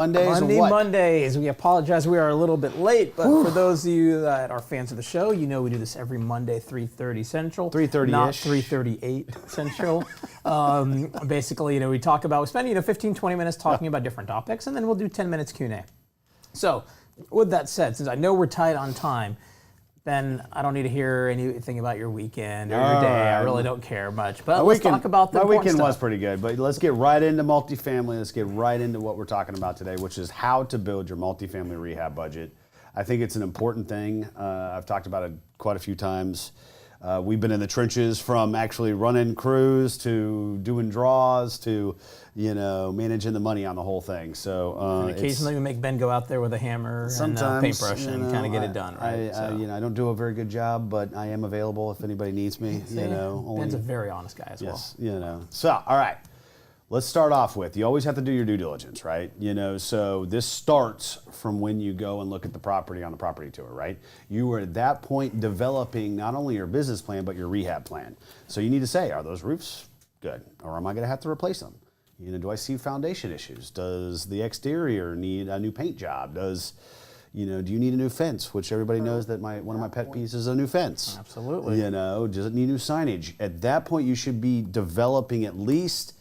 Mondays. We apologize. We are a little bit late, but for those of you that are fans of the show, you know we do this every Monday, 3:30 Central. 3:30-ish. Not 3:38 Central. Basically, we talk about, we spend 15, 20 minutes talking about different topics, and then we'll do 10 minutes Q&A. So, with that said, since I know we're tight on time, then I don't need to hear anything about your weekend or your day. I really don't care much. But let's talk about the important stuff. My weekend stuff. was pretty good, but let's get right into multifamily. Let's get right into what we're talking about today, which is how to build your multifamily rehab budget. I think it's an important thing. I've talked about it quite a few times. We've been in the trenches from actually running crews to doing draws to, managing the money on the whole thing. So and occasionally we make Ben go out there with a hammer and a paintbrush and kind of get it done. Right? I don't do a very good job, but I am available if anybody needs me. Ben's a very honest guy as well. Yes, So, all right. Let's start off with, you always have to do your due diligence, right? So this starts from when you go and look at the property on the property tour, right? You are at that point developing not only your business plan, but your rehab plan. So you need to say, are those roofs good? Or am I gonna have to replace them? Do I see foundation issues? Does the exterior need a new paint job? Do you need a new fence? Which everybody knows that one of my pet peeves is a new fence. Absolutely. Does it need new signage? At that point, you should be developing at least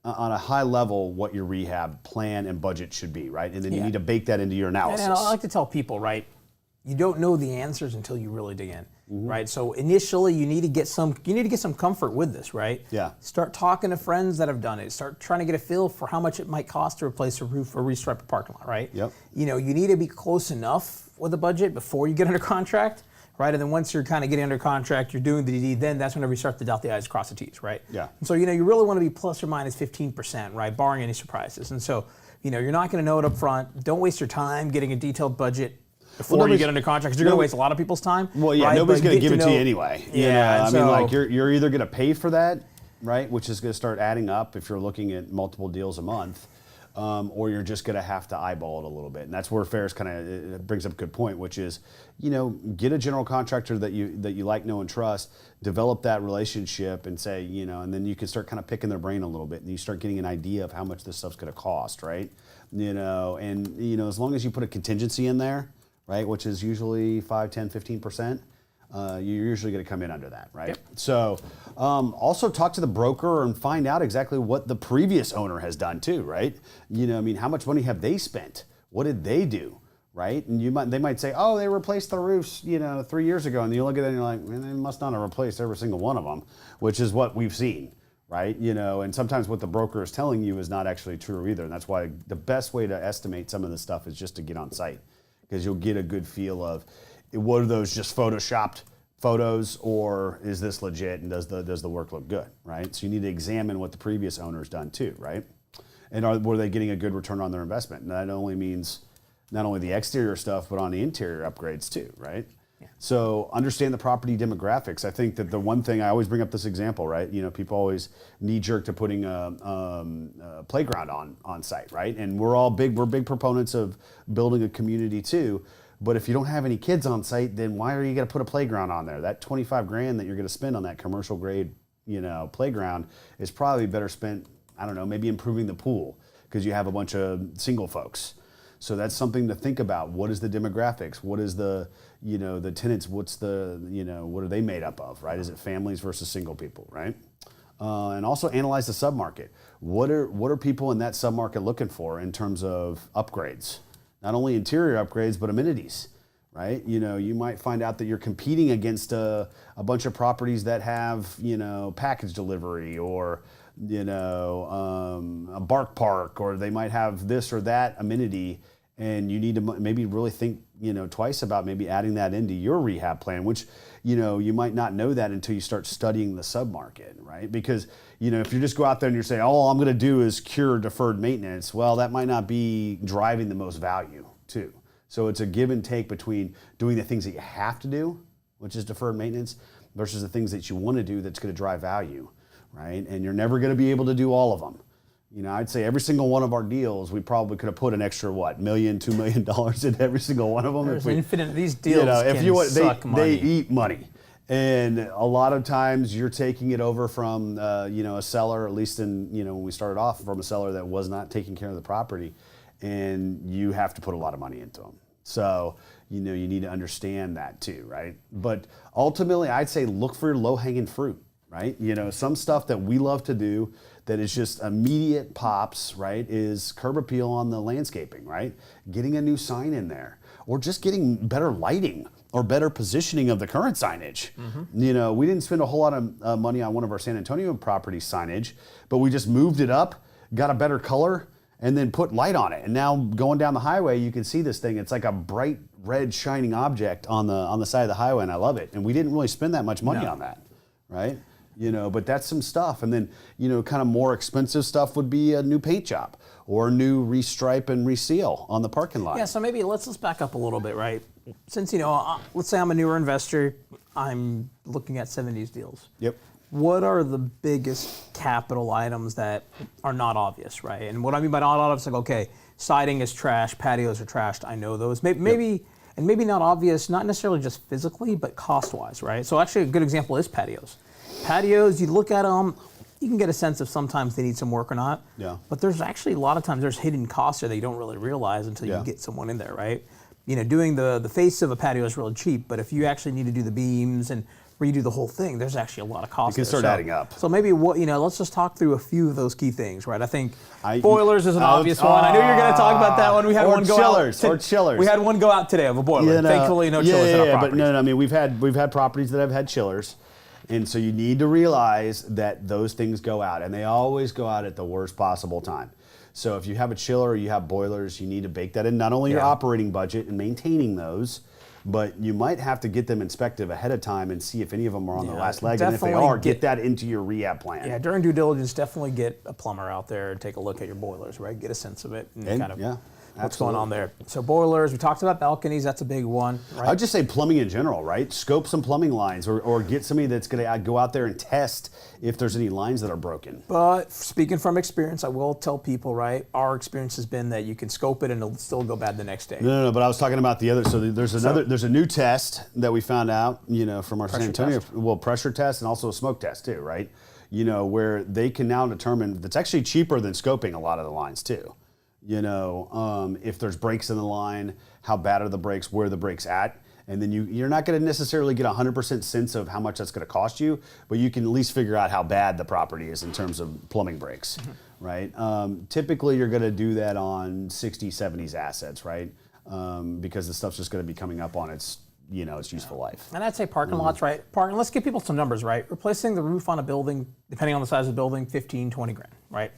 on a high level what your rehab plan and budget should be, right? And then you need to bake that into your analysis. And I like to tell people, right, you don't know the answers until you really dig in, right? So initially you need to get some comfort with this, right? Yeah. Start talking to friends that have done it. Start trying to get a feel for how much it might cost to replace a roof or restripe a parking lot, right? Yep. You need to be close enough with a budget before you get under contract, right? And then once you're kind of getting under contract, you're doing the deed, then that's whenever you start to dot the I's, cross the T's, right? Yeah. And so, you really want to be plus or minus 15%, right? Barring any surprises. And so, you're not going to know it up front. Don't waste your time getting a detailed budget before you get under contract, because you're going to waste a lot of people's time. Well, yeah, right? nobody's going to give it to you anyway. Yeah. You're either going to pay for that, right? Which is going to start adding up if you're looking at multiple deals a month. Or you're just going to have to eyeball it a little bit. And that's where Ferris kind of brings up a good point, which is, get a general contractor that you like, know, and trust, develop that relationship and say, and then you can start kind of picking their brain a little bit and you start getting an idea of how much this stuff's going to cost, right? As long as you put a contingency in there, right, which is usually 5, 10, 15%, you're usually going to come in under that, right? Yep. So also talk to the broker and find out exactly what the previous owner has done too, right? How much money have they spent? What did they do, right? And they might say, oh, they replaced the roofs, 3 years ago. And you look at it and you're like, man, they must not have replaced every single one of them, which is what we've seen, right? And sometimes what the broker is telling you is not actually true either. And that's why the best way to estimate some of this stuff is just to get on site, because you'll get a good feel of, what are those just photoshopped photos, or is this legit, and does the work look good, right? So you need to examine what the previous owner's done too, right? And were they getting a good return on their investment? And that only means not only the exterior stuff, but on the interior upgrades too, right? Yeah. So understand the property demographics. I think that the one thing, I always bring up this example, right? People always knee-jerk to putting a playground on site, right? And we're big proponents of building a community too. But if you don't have any kids on site, then why are you going to put a playground on there? That $25,000 that you're going to spend on that commercial grade, playground is probably better spent, I don't know, maybe improving the pool, because you have a bunch of single folks. So that's something to think about. What is the demographics? What is the tenants? What's what are they made up of, right? Is it families versus single people, right? And also analyze the submarket. What are people in that submarket looking for in terms of upgrades? Not only interior upgrades, but amenities, right? You might find out that you're competing against a bunch of properties that have, package delivery, or, a bark park, or they might have this or that amenity, and you need to maybe really think, twice about maybe adding that into your rehab plan, which, you might not know that until you start studying the submarket, right? Because, if you just go out there and you're saying, all I'm going to do is cure deferred maintenance, well, that might not be driving the most value too. So it's a give and take between doing the things that you have to do, which is deferred maintenance, versus the things that you want to do that's going to drive value, right? And you're never going to be able to do all of them. I'd say every single one of our deals, we probably could have put an extra, $1 million, $2 million into every single one of them. There's infinite, these deals suck money. They eat money. And a lot of times you're taking it over from, a seller, at least in, when we started off, from a seller that was not taking care of the property. and you have to put a lot of money into them. So, you need to understand that too, right? But ultimately, I'd say look for your low-hanging fruit, right? Some stuff that we love to do that is just immediate pops, right, is curb appeal on the landscaping, right? Getting a new sign in there, or just getting better lighting or better positioning of the current signage. We didn't spend a whole lot of money on one of our San Antonio property signage, but we just moved it up, got a better color, and then put light on it. And now going down the highway, you can see this thing. It's like a bright red shining object on the side of the highway, and I love it. And we didn't really spend that much money on that, right? But that's some stuff. And then, kind of more expensive stuff would be a new paint job or a new restripe and reseal on the parking lot. Yeah, so maybe let's back up a little bit, right? Since, let's say I'm a newer investor, I'm looking at 70s deals. Yep. What are the biggest capital items that are not obvious, right? And what I mean by not obvious, like, okay, siding is trash, patios are trashed, I know those. Maybe not obvious, not necessarily just physically, but cost-wise, right? So actually a good example is patios. Patios, you look at them, you can get a sense of sometimes they need some work or not. Yeah. But there's actually a lot of times there's hidden costs there that you don't really realize until you get someone in there, right? Doing the face of a patio is really cheap, but if you actually need to do the beams and redo the whole thing, there's actually a lot of costs. It can start adding up. So maybe let's just talk through a few of those key things, right? I think boilers is an obvious one. I knew you were going to talk about that one. We had one go chillers, out. Or chillers. We had one go out today of a boiler. Thankfully, no chillers in our properties. But no, I mean we've had properties that have had chillers. And so you need to realize that those things go out, and they always go out at the worst possible time. So if you have a chiller or you have boilers, you need to bake that in not only your operating budget and maintaining those, but you might have to get them inspected ahead of time and see if any of them are on the last leg. And if they are, get that into your rehab plan. Yeah, during due diligence, definitely get a plumber out there and take a look at your boilers, right? Get a sense of it and kind of what's going on there. So boilers, we talked about balconies, that's a big one, right? I would just say plumbing in general, right? Scope some plumbing lines or get somebody that's going to go out there and test if there's any lines that are broken. But speaking from experience, I will tell people, right, our experience has been that you can scope it and it'll still go bad the next day. No, but I was talking about the other. So there's a new test that we found out, from our San Antonio, pressure test and also a smoke test too, right? Where they can now determine that's actually cheaper than scoping a lot of the lines too. If there's breaks in the line, how bad are the breaks, where are the breaks at, and then you're not going to necessarily get 100% sense of how much that's going to cost you, but you can at least figure out how bad the property is in terms of plumbing breaks, right? Typically, you're going to do that on 60s, 70s assets, right? Because the stuff's just going to be coming up on its useful life. And I'd say parking lots, right? Let's give people some numbers, right? Replacing the roof on a building, depending on the size of the building, 15, 20 grand, right?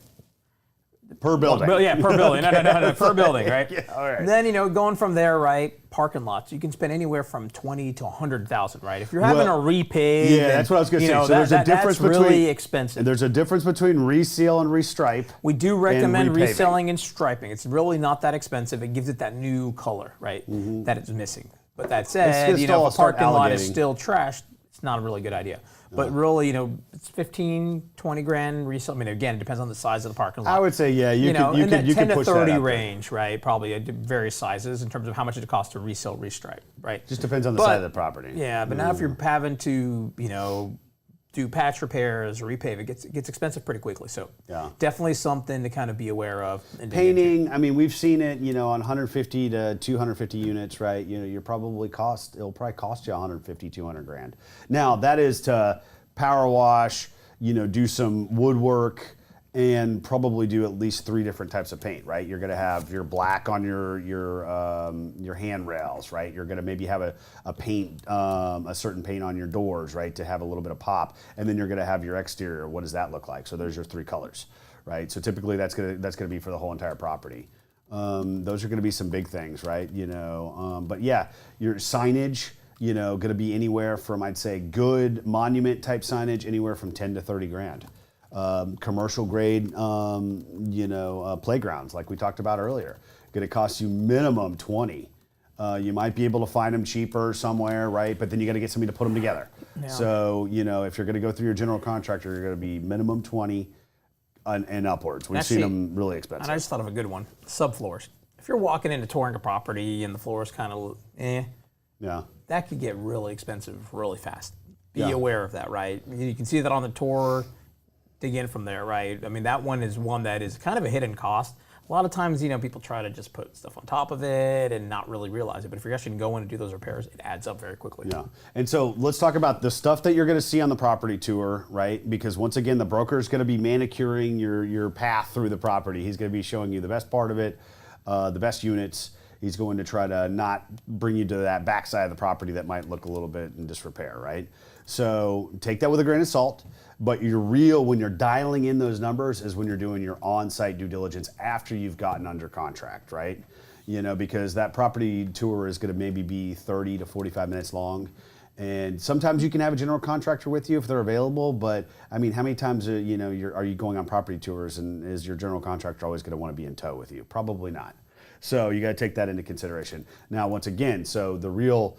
Per building. Per building. No, per building, right? Yeah, all right. Then, going from there, right, parking lots, you can spend anywhere from 20 to 100,000, right? If you're having a repave. Yeah, that's what I was going to say. So there's a difference that's between really expensive. There's a difference between reseal and restripe. We do recommend repaving. reselling and striping. It's really not that expensive. It gives it that new color, right, that it's missing. But that said, if a parking lot is still trashed, it's not a really good idea. But really, it's 15, 20 grand resale. I mean, again, it depends on the size of the parking lot. I would say, yeah, you could in that 10 to push 30 that range, right? Probably at various sizes in terms of how much it costs to resell, restripe, right? Just depends on the side of the property. Yeah, but now if you're having to, do patch repairs or repave, it gets expensive pretty quickly. So definitely something to kind of be aware of. And painting, I mean, we've seen it, on 150 to 250 units, right? It'll probably cost you 150, 200 grand. Now that is to power wash, do some woodwork, and probably do at least 3 different types of paint, right? You're going to have your black on your handrails, right? You're going to maybe have a paint, a certain paint on your doors, right, to have a little bit of pop, and then you're going to have your exterior. What does that look like? So there's your 3 colors, right? So typically that's going to be for the whole entire property. Those are going to be some big things, right? But yeah, your signage. Going to be anywhere from, I'd say, good monument type signage, anywhere from 10 to 30 grand. Commercial grade, playgrounds like we talked about earlier, going to cost you minimum 20. You might be able to find them cheaper somewhere, right? But then you got to get somebody to put them together. Yeah. So, if you're going to go through your general contractor, you're going to be minimum 20 and upwards. We've seen them really expensive. And I just thought of a good one, subfloors. If you're walking into touring a property and the floor is kind of that could get really expensive really fast. Be aware of that, right? You can see that on the tour. Dig in from there, right? I mean, that one is one that is kind of a hidden cost. A lot of times, people try to just put stuff on top of it and not really realize it. But if you're actually going to go in and do those repairs, it adds up very quickly. Yeah. And so let's talk about the stuff that you're going to see on the property tour, right? Because once again, the broker is going to be manicuring your path through the property. He's going to be showing you the best part of it, the best units. He's going to try to not bring you to that backside of the property that might look a little bit in disrepair, right? So take that with a grain of salt. But when you're dialing in those numbers is when you're doing your on-site due diligence after you've gotten under contract, right? Because that property tour is going to maybe be 30 to 45 minutes long. And sometimes you can have a general contractor with you if they're available. But I mean, how many times are you going on property tours and is your general contractor always going to want to be in tow with you? Probably not. So you got to take that into consideration. Now, once again, so the real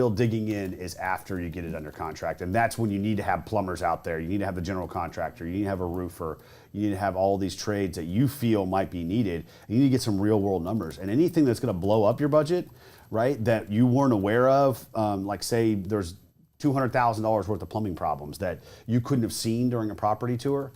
digging in is after you get it under contract, and that's when you need to have plumbers out there. You need to have the general contractor. You need to have a roofer. You need to have all these trades that you feel might be needed. You need to get some real world numbers, and anything that's going to blow up your budget, right? That you weren't aware of, like say there's $200,000 worth of plumbing problems that you couldn't have seen during a property tour.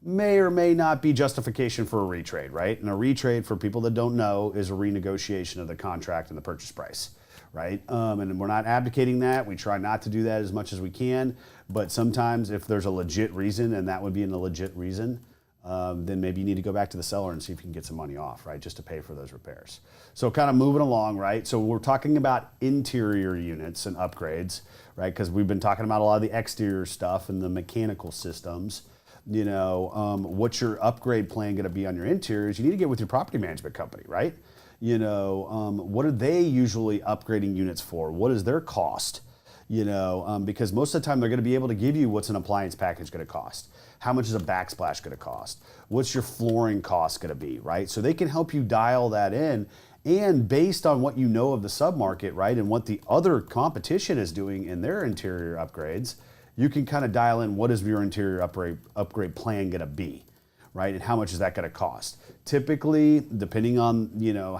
May or may not be justification for a retrade, right? And a retrade, for people that don't know, is a renegotiation of the contract and the purchase price, right? And we're not advocating that. We try not to do that as much as we can. But sometimes if there's a legit reason, and that would be a legit reason, then maybe you need to go back to the seller and see if you can get some money off, right? Just to pay for those repairs. So kind of moving along, right? So we're talking about interior units and upgrades, right? Because we've been talking about a lot of the exterior stuff and the mechanical systems. What's your upgrade plan going to be on your interiors? You need to get with your property management company, right? What are they usually upgrading units for? What is their cost? Because most of the time they're going to be able to give you what's an appliance package going to cost. How much is a backsplash going to cost? What's your flooring cost going to be, right? So they can help you dial that in. And based on what you know of the submarket, right, and what the other competition is doing in their interior upgrades, you can kind of dial in what is your interior upgrade plan going to be, right? And how much is that going to cost? Typically, depending on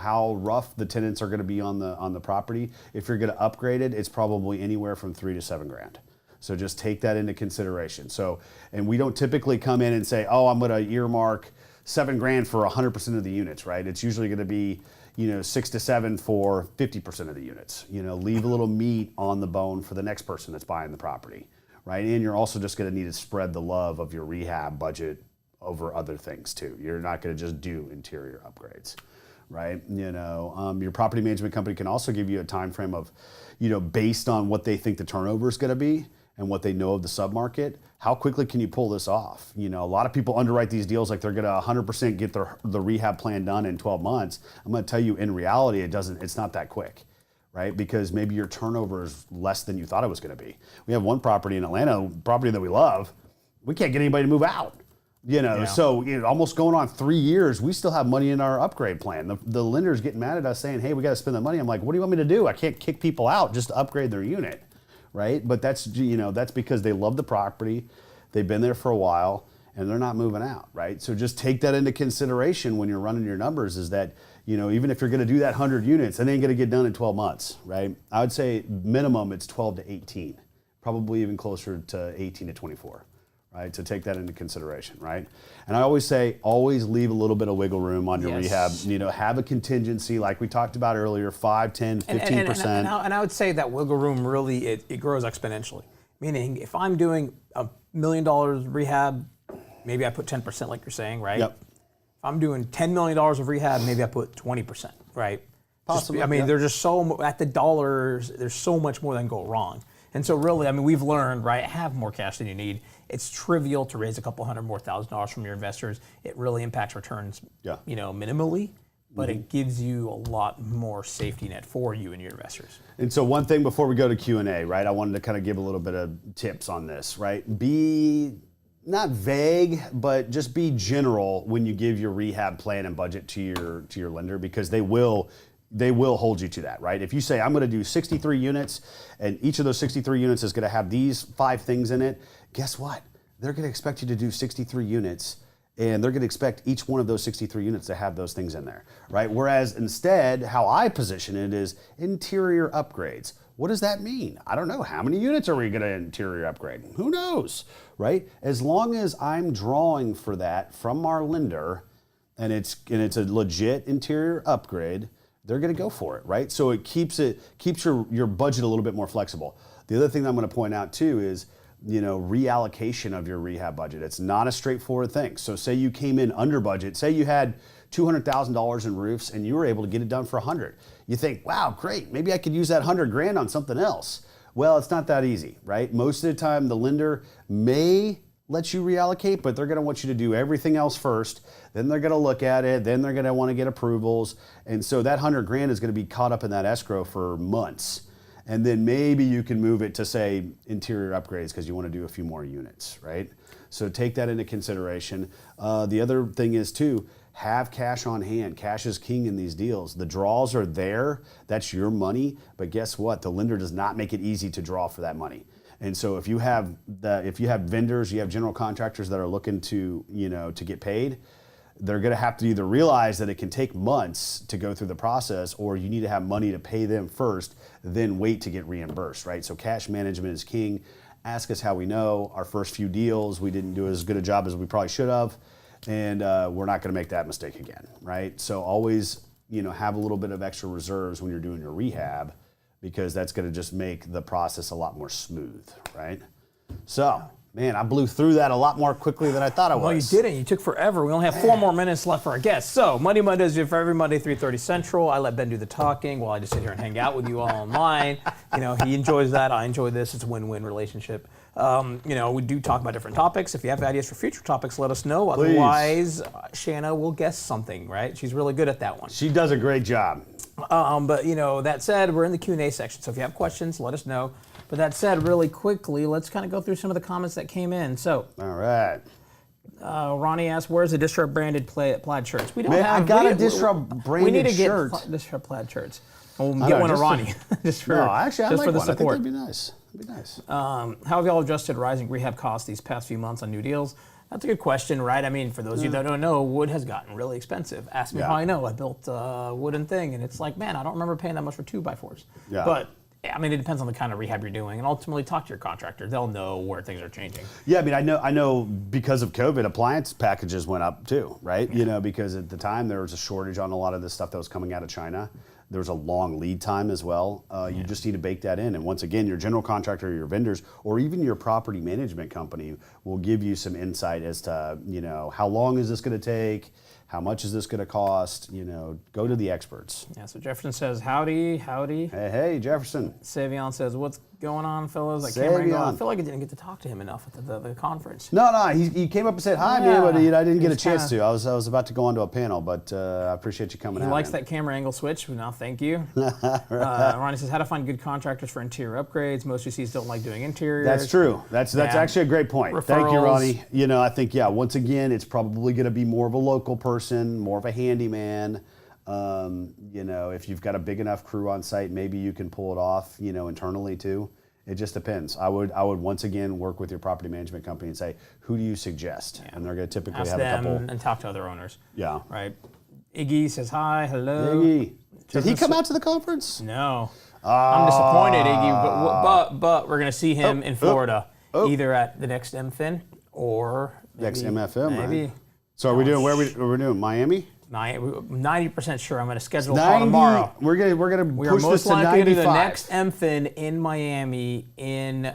how rough the tenants are going to be on the property, if you're going to upgrade it, it's probably anywhere from $3,000 to $7,000. So just take that into consideration. So, and we don't typically come in and say, oh, I'm going to earmark $7,000 for 100% of the units, right? It's usually going to be 6 to 7 for 50% of the units. Leave a little meat on the bone for the next person that's buying the property. Right, and you're also just going to need to spread the love of your rehab budget over other things too. You're not going to just do interior upgrades, right? Your property management company can also give you a time frame of, based on what they think the turnover is going to be and what they know of the submarket. How quickly can you pull this off? A lot of people underwrite these deals like they're going to 100% get the rehab plan done in 12 months. I'm going to tell you, in reality, it's not that quick. Right? Because maybe your turnover is less than you thought it was going to be. We have one property in Atlanta, property that we love. We can't get anybody to move out. So almost going on 3 years, we still have money in our upgrade plan. The lender's getting mad at us saying, hey, we got to spend the money. I'm like, what do you want me to do? I can't kick people out just to upgrade their unit, right? But that's because they love the property. They've been there for a while and they're not moving out, right? So just take that into consideration when you're running your numbers, is that even if you're going to do that 100 units, it ain't going to get done in 12 months, right? I would say minimum it's 12 to 18, probably even closer to 18 to 24, right? So take that into consideration, right? And I always say, always leave a little bit of wiggle room on your rehab. Have a contingency like we talked about earlier, 5, 10, 15%. And I would say that wiggle room really, it grows exponentially. Meaning if I'm doing $1 million rehab, maybe I put 10% like you're saying, right? Yep. I'm doing $10 million of rehab, maybe I put 20%, right? Possibly. There's just at the dollars, there's so much more that can go wrong. And so really, we've learned, right, have more cash than you need. It's trivial to raise a couple $100,000 more from your investors. It really impacts returns, minimally, but it gives you a lot more safety net for you and your investors. And so one thing before we go to Q&A, right, I wanted to kind of give a little bit of tips on this, right? Be not vague, but just be general when you give your rehab plan and budget to your lender, because they will hold you to that, right? If you say, I'm going to do 63 units and each of those 63 units is going to have these 5 things in it, guess what? They're going to expect you to do 63 units, and they're going to expect each one of those 63 units to have those things in there, right? Whereas instead, how I position it is interior upgrades. What does that mean? I don't know. How many units are we going to interior upgrade? Who knows, right? As long as I'm drawing for that from our lender, and it's a legit interior upgrade, they're going to go for it, right? So it keeps your budget a little bit more flexible. The other thing that I'm going to point out too is, reallocation of your rehab budget. It's not a straightforward thing. So say you came in under budget, say you had $200,000 in roofs and you were able to get it done for 100. You think, wow, great, maybe I could use that 100 grand on something else. Well, it's not that easy, right? Most of the time the lender may let you reallocate, but they're going to want you to do everything else first. Then they're going to look at it. Then they're going to want to get approvals. And so that 100 grand is going to be caught up in that escrow for months. And then maybe you can move it to, say, interior upgrades because you want to do a few more units, right? So take that into consideration. The other thing is, too, have cash on hand. Cash is king in these deals. The draws are there. That's your money. But guess what? The lender does not make it easy to draw for that money. And so if you have vendors, you have general contractors that are looking to get paid, they're going to have to either realize that it can take months to go through the process, or you need to have money to pay them first, then wait to get reimbursed, right? So cash management is king. Ask us how we know. Our first few deals, we didn't do as good a job as we probably should have, and we're not going to make that mistake again, right? So always, have a little bit of extra reserves when you're doing your rehab, because that's going to just make the process a lot more smooth, right? So, man, I blew through that a lot more quickly than I thought I was. Well, you didn't. You took forever. We only have 4 more minutes left for our guests. So, Monday Mondays for every Monday, 3:30 Central. I let Ben do the talking while I just sit here and hang out with you all online. He enjoys that. I enjoy this. It's a win-win relationship. We do talk about different topics. If you have ideas for future topics, let us know. Please. Otherwise, Shanna will guess something, right? She's really good at that one. She does a great job. But that said, we're in the Q&A section. So if you have questions, let us know. But that said, really quickly, let's kind of go through some of the comments that came in. So, all right. Ronnie asked, "Where's the Disrupt branded plaid shirts?" We don't Man, have. I got a Disrupt branded We need to shirt. get Disrupt plaid shirts. We'll get one of Ronnie. just for, no, actually, I just like for the one. I think support. that'd be nice. That'd be nice. How have y'all adjusted rising rehab costs these past few months on new deals? That's a good question, right? I mean, for those of you that don't know, wood has gotten really expensive. Ask me how I know. I built a wooden thing, and it's like, man, I don't remember paying that much for 2x4s. Yeah. But I mean, it depends on the kind of rehab you're doing, and ultimately talk to your contractor. They'll know where things are changing. Yeah, I mean, I know because of COVID, appliance packages went up too, right? Yeah. Because at the time there was a shortage on a lot of this stuff that was coming out of China. There was a long lead time as well. You just need to bake that in. And once again, your general contractor, your vendors, or even your property management company will give you some insight as to, how long is this going to take? How much is this going to cost? Go to the experts. Yeah, so Jefferson says, howdy. Hey, Jefferson. Savion says, what's going on, fellas? I feel like I didn't get to talk to him enough at the conference. No, he came up and said hi, man, but I didn't get a chance to. I was about to go onto a panel, but I appreciate you coming out. He likes man. that camera angle switch. Now, thank you. Ronnie says, how to find good contractors for interior upgrades. Most GCs don't like doing interiors. That's true. That's actually a great point. Referrals. Thank you, Ronnie. I think, once again, it's probably going to be more of a local person, more of a handyman. If you've got a big enough crew on site, maybe you can pull it off, internally too. It just depends. I would once again work with your property management company and say, who do you suggest? Yeah. And they're going to typically ask have them a couple. and talk to other owners. Yeah. Right. Iggy says hi, hello. Iggy. Did he come out to the conference? No. I'm disappointed, Iggy, but we're going to see him in Florida, either at the next MFin or next MFM, maybe. Right? So are we doing, where are we doing, Miami? 90% sure I'm going to schedule a call tomorrow. We're gonna We push are most this to 95. likely to do the next MFin in Miami in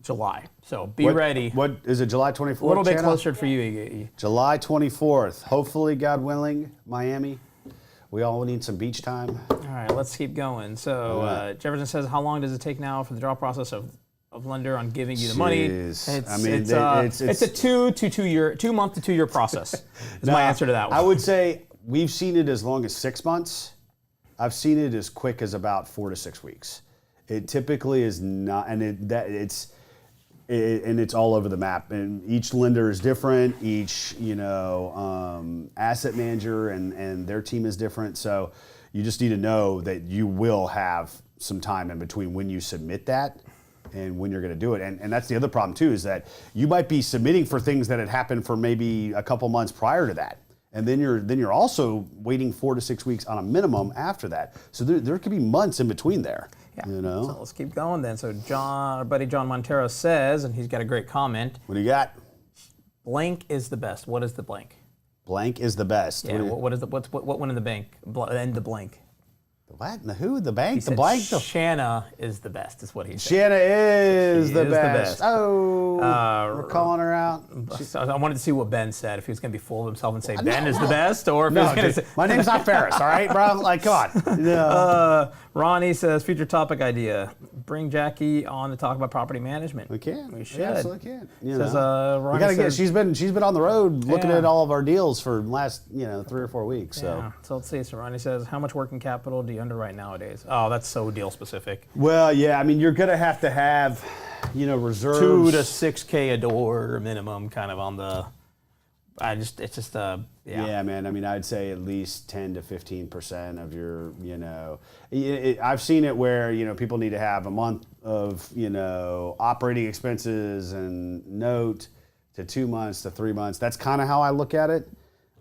July. So be ready. What is it, July 24th? A little bit closer for you, Iggy. July 24th. Hopefully, God willing, Miami. We all need some beach time. All right, let's keep going. So Jefferson says, how long does it take now for the draw process of lender on giving you the money? It's a 2 month to 2 year process. Is my answer to that one. I would say we've seen it as long as 6 months. I've seen it as quick as about 4 to 6 weeks. It typically is not, and it's all over the map. And each lender is different. Each asset manager and their team is different. So you just need to know that you will have some time in between when you submit that and when you're going to do it. And that's the other problem too, is that you might be submitting for things that had happened for maybe a couple months prior to that. And then you're also waiting 4 to 6 weeks on a minimum after that. So there could be months in between there. Yeah. So let's keep going then. So our buddy John Montero says, and he's got a great comment. What do you got? Blank is the best. What is the blank? Blank is the best. Yeah. What one in the bank? End the blank. The what? The who? The bank? He The said blank? Shanna is the best, is what he said. Shanna is She the is the best. best. Oh, we're calling her out. So I wanted to see what Ben said, if he was going to be full of himself and say Ben is the best, or if he No, was going to dude, say... my name's not Ferris, all right, bro? Like, come on. No. Ronnie says, future topic idea. Bring Jackie on to talk about property management. We can. We should. We absolutely can. You Says, know. Ronnie We gotta says, she's been on the road looking Yeah. at all of our deals for the last 3 or 4 weeks. So Yeah. So let's see. So Ronnie says, how much working capital do you underwrite nowadays? Oh, that's so deal specific. well, yeah, I mean you're gonna have to have, reserves. 2 to 6K a door minimum, kind of on the. Yeah, man. I mean, I'd say at least 10 to 15% of your, I've seen it where, people need to have a month of, operating expenses and note to 2 months to 3 months. That's kind of how I look at it.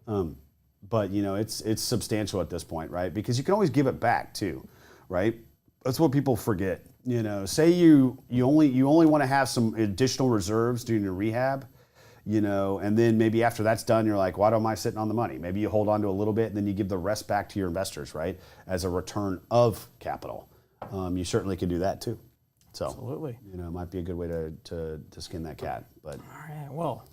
But, it's substantial at this point, right? Because you can always give it back too, right? That's what people forget. Say you only want to have some additional reserves during your rehab. And then maybe after that's done, you're like, why am I sitting on the money? Maybe you hold on to a little bit and then you give the rest back to your investors, right? As a return of capital. You certainly can do that too. So, Absolutely. it might be a good way to skin that cat. But All right. Well.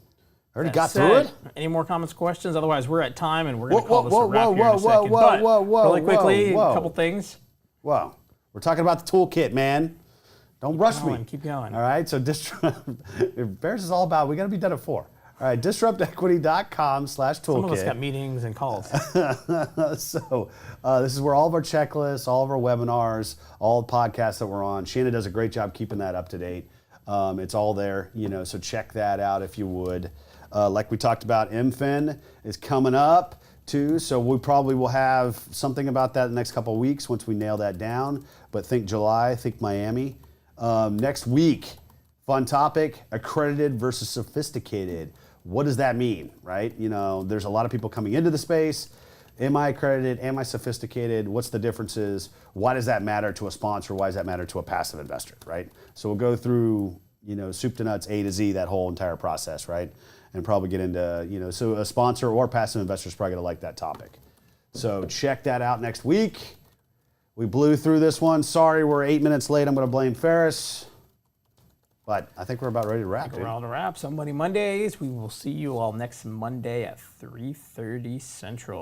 I already that got said, through it. Any more comments, questions? Otherwise, we're at time and we're going to Whoa, call this a wrap whoa, here in a second. But whoa, really quickly, whoa. a couple things. Whoa. We're talking about the toolkit, man. Don't rush me. Keep going. All right. So Bears is all about, we got to be done at 4. All right, disruptequity.com/toolkit. Some of us got meetings and calls. So this is where all of our checklists, all of our webinars, all the podcasts that we're on. Shanna does a great job keeping that up to date. It's all there, so check that out if you would. Like we talked about, MFIN is coming up too, so we probably will have something about that in the next couple of weeks once we nail that down. But think July, think Miami. Next week, fun topic, accredited versus sophisticated. What does that mean, right? There's a lot of people coming into the space. Am I accredited? Am I sophisticated? What's the differences? Why does that matter to a sponsor? Why does that matter to a passive investor, right? So we'll go through, soup to nuts, A to Z, that whole entire process, right? And probably get into, so a sponsor or passive investor is probably gonna like that topic. So check that out next week. We blew through this one. Sorry, we're 8 minutes late. I'm gonna blame Ferris. But I think we're about ready to wrap. We're on to wrap. Somebody Mondays. We will see you all next Monday at 3:30 Central.